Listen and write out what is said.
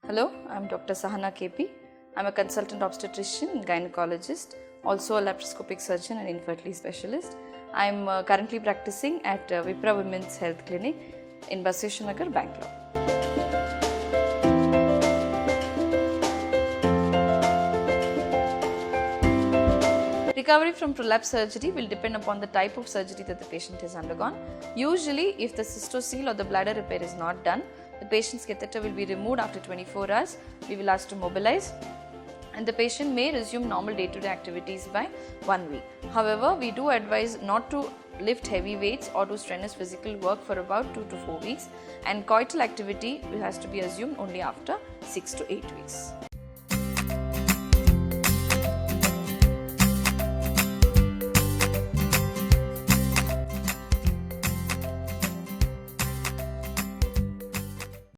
Hello, I'm Dr. Sahana K P. I'm a consultant obstetrician and gynecologist, also a laparoscopic surgeon and infertility specialist. I'm currently practicing at Vipra Women's Health Clinic in Basveshwar, Bangalore. Recovery from prolapse surgery will depend upon the type of surgery that the patient has undergone. Usually, if the cystocoele or the bladder repair is not done, the patient's catheter will be removed after 24 hours. We will ask to mobilize, and the patient may resume normal day-to-day activities by 1 week. However, we do advise not to lift heavy weights or do strenuous physical work for about 2 to 4 weeks, and coital activity has to be assumed only after 6 to 8 weeks.